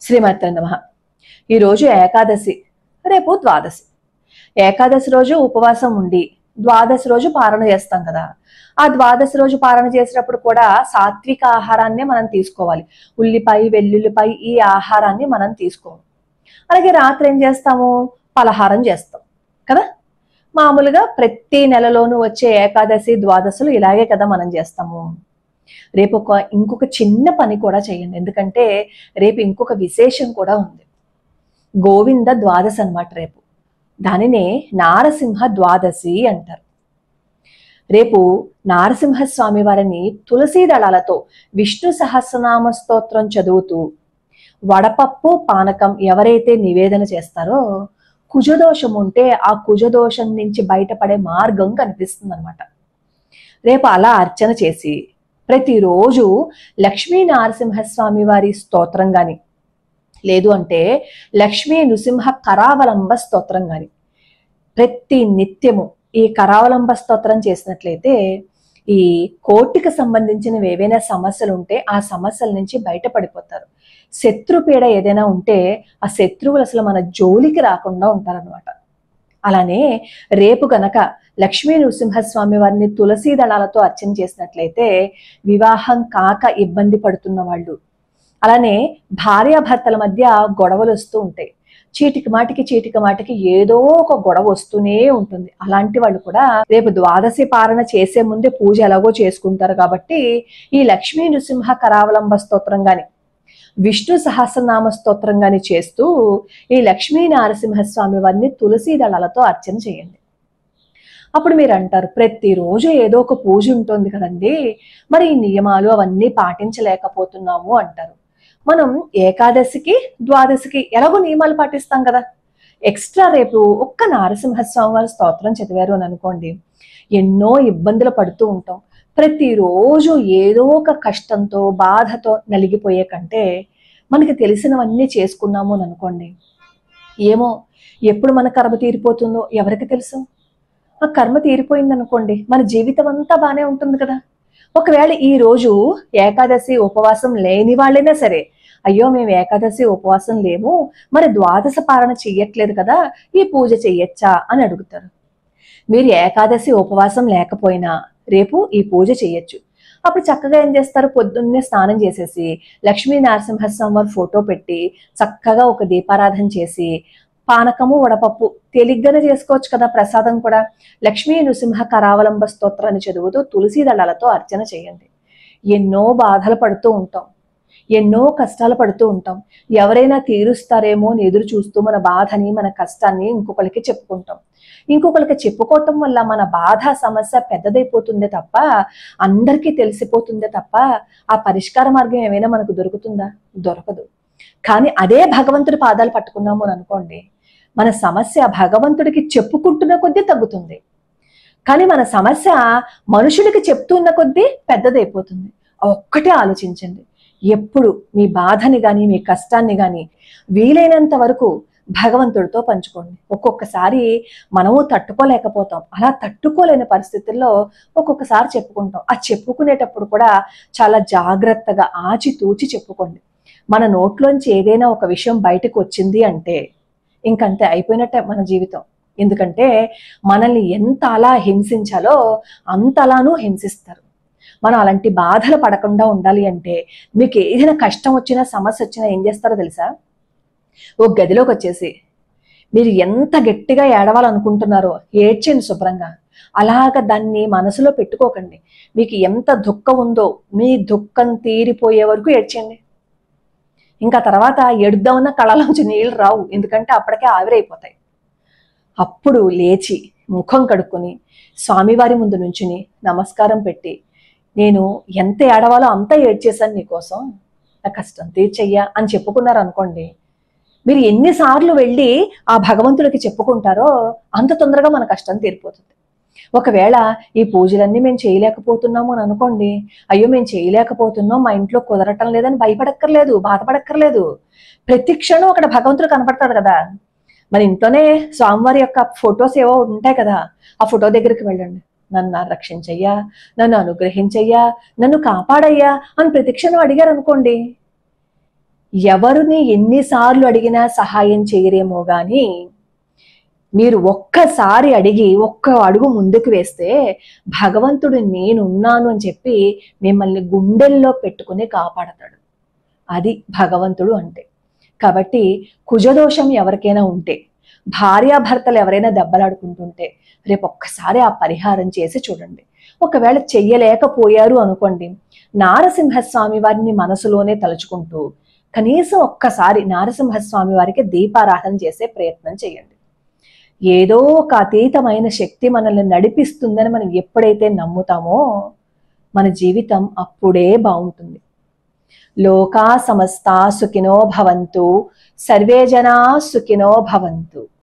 శ్రీమాత్రే నమః. ఈరోజు ఏకాదశి, రేపు ద్వాదశి. ఏకాదశి రోజు ఉపవాసం ఉండి ద్వాదశి రోజు పారణ చేస్తాం కదా. ఆ ద్వాదశి రోజు పారణ చేసేటప్పుడు కూడా సాత్విక ఆహారాన్ని మనం తీసుకోవాలి. ఉల్లిపాయ, వెల్లుల్లిపాయ ఈ ఆహారాన్ని మనం తీసుకోము. అలాగే రాత్రి ఏం చేస్తాము? పలహారం చేస్తాం కదా. మామూలుగా ప్రతి నెలలోనూ వచ్చే ఏకాదశి ద్వాదశులు ఇలాగే కదా మనం చేస్తాము. రేపు ఇంకొక చిన్న పని కూడా చేయండి, ఎందుకంటే రేపు ఇంకొక విశేషం కూడా ఉంది. గోవింద ద్వాదశి అన్నమాట రేపు. దానినే నారసింహ ద్వాదశి అంటారు. రేపు నారసింహస్వామి వారిని తులసీ దళాలతో విష్ణు సహస్రనామ స్తోత్రం చదువుతూ వడపప్పు పానకం ఎవరైతే నివేదన చేస్తారో కుజదోషం ఉంటే ఆ కుజదోషం నుంచి బయటపడే మార్గం కనిపిస్తుంది అనమాట. రేపు అలా అర్చన చేసి ప్రతిరోజు లక్ష్మీ నరసింహస్వామి వారి స్తోత్రం గాని, లేదు అంటే లక్ష్మీ నృసింహ కరావలంబ స్తోత్రం గాని ప్రతి నిత్యము ఈ కరావలంబ స్తోత్రం చేసినట్లయితే ఈ కోటికి సంబంధించినవి ఏవైనా సమస్యలు ఉంటే ఆ సమస్యల నుంచి బయటపడిపోతారు. శత్రుపీడ ఏదైనా ఉంటే ఆ శత్రువులు అసలు మన జోలికి రాకుండా ఉంటారనమాట. అలానే రేపు గనక లక్ష్మీ నృసింహస్వామి వారిని తులసీ దళాలతో అర్చన చేసినట్లయితే వివాహం కాక ఇబ్బంది పడుతున్న వాళ్ళు, అలానే భార్యాభర్తల మధ్య గొడవలు వస్తూ ఉంటాయి. చీటికి మాటికి ఏదో ఒక గొడవ వస్తూనే ఉంటుంది. అలాంటి వాళ్ళు కూడా రేపు ద్వాదశి పారణ చేసే ముందే పూజ ఎలాగో చేసుకుంటారు కాబట్టి ఈ లక్ష్మీ నృసింహ కరావలంబ స్తోత్రం గాని, విష్ణు సహస్రనామ స్తోత్రం గాని చేస్తూ ఈ లక్ష్మీ నరసింహస్వామి వారిని తులసీ దళాలతో అర్చన చేయండి. అప్పుడు మీరు అంటారు, ప్రతిరోజు ఏదో ఒక పూజ ఉంటుంది కదండి, మరి ఈ నియమాలు అవన్నీ పాటించలేకపోతున్నాము అంటారు. మనం ఏకాదశికి ద్వాదశికి ఎలాగో నియమాలు పాటిస్తాం కదా. ఎక్స్ట్రా రేపు ఒక్క నరసింహస్వామి వారి స్తోత్రం చదివారు అని అనుకోండి, ఎన్నో ఇబ్బందులు పడుతూ ఉంటాం. ప్రతిరోజు ఏదో ఒక కష్టంతో బాధతో నలిగిపోయే కంటే మనకి తెలిసినవన్నీ చేసుకున్నాము అని అనుకోండి, ఏమో ఎప్పుడు మన కర్మ తీరిపోతుందో ఎవరికి తెలుసు. ఆ కర్మ తీరిపోయింది అనుకోండి, మన జీవితం అంతా బాగానే ఉంటుంది కదా. ఒకవేళ ఈ రోజు ఏకాదశి ఉపవాసం లేని వాళ్ళైనా సరే, అయ్యో మేము ఏకాదశి ఉపవాసం లేము, మరి ద్వాదశ పారణ చెయ్యట్లేదు కదా, ఈ పూజ చెయ్యొచ్చా అని అడుగుతారు. మీరు ఏకాదశి ఉపవాసం లేకపోయినా రేపు ఈ పూజ చెయ్యొచ్చు. అప్పుడు చక్కగా ఏం చేస్తారు? పొద్దున్నే స్నానం చేసేసి లక్ష్మీ నరసింహస్వామి వారి ఫోటో పెట్టి చక్కగా ఒక దీపారాధన చేసి పానకము వడపప్పు తేలిగ్గానే చేసుకోవచ్చు కదా. ప్రసాదం కూడా లక్ష్మీ నృసింహ కరావలంబ స్తోత్రాన్ని చదువుతూ తులసీ దళాలతో అర్చన చేయండి. ఎన్నో బాధలు పడుతూ ఉంటాం, ఎన్నో కష్టాలు పడుతూ ఉంటాం. ఎవరైనా తీరుస్తారేమో అని ఎదురు చూస్తూ మన బాధని మన కష్టాన్ని ఇంకొకరికి చెప్పుకుంటాం. ఇంకొకరికి చెప్పుకోవటం వల్ల మన బాధ సమస్య పెద్దదైపోతుందే తప్ప, అందరికీ తెలిసిపోతుందే తప్ప ఆ పరిష్కార మార్గం ఏమైనా మనకు దొరుకుతుందా? దొరకదు. కానీ అదే భగవంతుడి పాదాలు పట్టుకున్నాము అని అనుకోండి, మన సమస్య భగవంతుడికి చెప్పుకుంటున్న కొద్దీ తగ్గుతుంది. కానీ మన సమస్య మనుషులకి చెప్తున్న కొద్దీ పెద్దదైపోతుంది. ఒక్కటే ఆలోచించండి, ఎప్పుడు మీ బాధని కానీ మీ కష్టాన్ని కానీ వీలైనంత వరకు భగవంతుడితో పంచుకోండి. ఒక్కొక్కసారి మనము తట్టుకోలేకపోతాం. అలా తట్టుకోలేని పరిస్థితుల్లో ఒక్కొక్కసారి చెప్పుకుంటాం. ఆ చెప్పుకునేటప్పుడు కూడా చాలా జాగ్రత్తగా ఆచితూచి చెప్పుకోండి. మన నోట్లోంచి ఏదైనా ఒక విషయం బయటకు వచ్చింది అంటే ఇంకంతే, అయిపోయినట్టే మన జీవితం. ఎందుకంటే మనల్ని ఎంత అలా హింసించాలో అంతలానూ హింసిస్తారు. మనం అలాంటి బాధలు పడకుండా ఉండాలి అంటే మీకు ఏదైనా కష్టం వచ్చినా సమస్య వచ్చినా ఏం చేస్తారో తెలుసా? ఓ గదిలోకి వచ్చేసి మీరు ఎంత గట్టిగా ఏడవాలనుకుంటున్నారో ఏడ్చండి శుభ్రంగా. అలాగ దాన్ని మనసులో పెట్టుకోకండి. మీకు ఎంత దుఃఖం ఉందో మీ దుఃఖం తీరిపోయే వరకు ఏడ్చండి. ఇంకా తర్వాత ఎడుద్దామన్న కళ్ళలోంచి నీళ్ళు రావు, ఎందుకంటే అప్పటికే ఆవిరైపోతాయి. అప్పుడు లేచి ముఖం కడుక్కొని స్వామివారి ముందు నుంచుని నమస్కారం పెట్టి, నేను ఎంత ఏడవాలో అంత ఏడ్చేశాను నీకోసం, నా కష్టం తీర్చయ్యా అని చెప్పుకున్నారు అనుకోండి, మీరు ఎన్నిసార్లు వెళ్ళి ఆ భగవంతుడికి చెప్పుకుంటారో అంత తొందరగా మన కష్టం తీరిపోతుంది. ఒకవేళ ఈ పూజలన్నీ మేము చేయలేకపోతున్నాము అని అనుకోండి, అయ్యో మేము చేయలేకపోతున్నాం, మా ఇంట్లో కుదరటం లేదని భయపడక్కర్లేదు, బాధపడక్కర్లేదు. ప్రతి క్షణం అక్కడ భగవంతుడు కనపడతాడు కదా. మన ఇంట్లోనే స్వామివారి యొక్క ఫొటోస్ ఏవో ఉంటాయి కదా, ఆ ఫోటో దగ్గరికి వెళ్ళండి. నన్ను రక్షించయ్యా, నన్ను అనుగ్రహించయ్యా, నన్ను కాపాడయ్యా అని ప్రతి క్షణం అడిగారు అనుకోండి, ఎవరిని ఎన్నిసార్లు అడిగినా సహాయం చేయరేమో గాని మీరు ఒక్కసారి అడిగి ఒక్క అడుగు ముందుకు వేస్తే భగవంతుడు నేనున్నాను అని చెప్పి మిమ్మల్ని గుండెల్లో పెట్టుకుని కాపాడతాడు. అది భగవంతుడు అంటే. కాబట్టి కుజదోషం ఎవరికైనా ఉంటే, భార్యాభర్తలు ఎవరైనా దెబ్బలాడుకుంటుంటే రేపు ఒక్కసారి ఆ పరిహారం చేసి చూడండి. ఒకవేళ చెయ్యలేకపోయారు అనుకోండి, నారసింహస్వామి వారిని మనసులోనే తలుచుకుంటూ కనీసం ఒక్కసారి నారసింహస్వామి వారికి దీపారాధన చేసే ప్రయత్నం చేయండి. ఏదో ఒక అతీతమైన శక్తి మనల్ని నడిపిస్తుందని మనం ఎప్పుడైతే నమ్ముతామో మన జీవితం అప్పుడే బాగుంటుంది. లోకా సమస్తా సుఖినో భవంతు, సర్వే జనా సుఖినో భవంతు.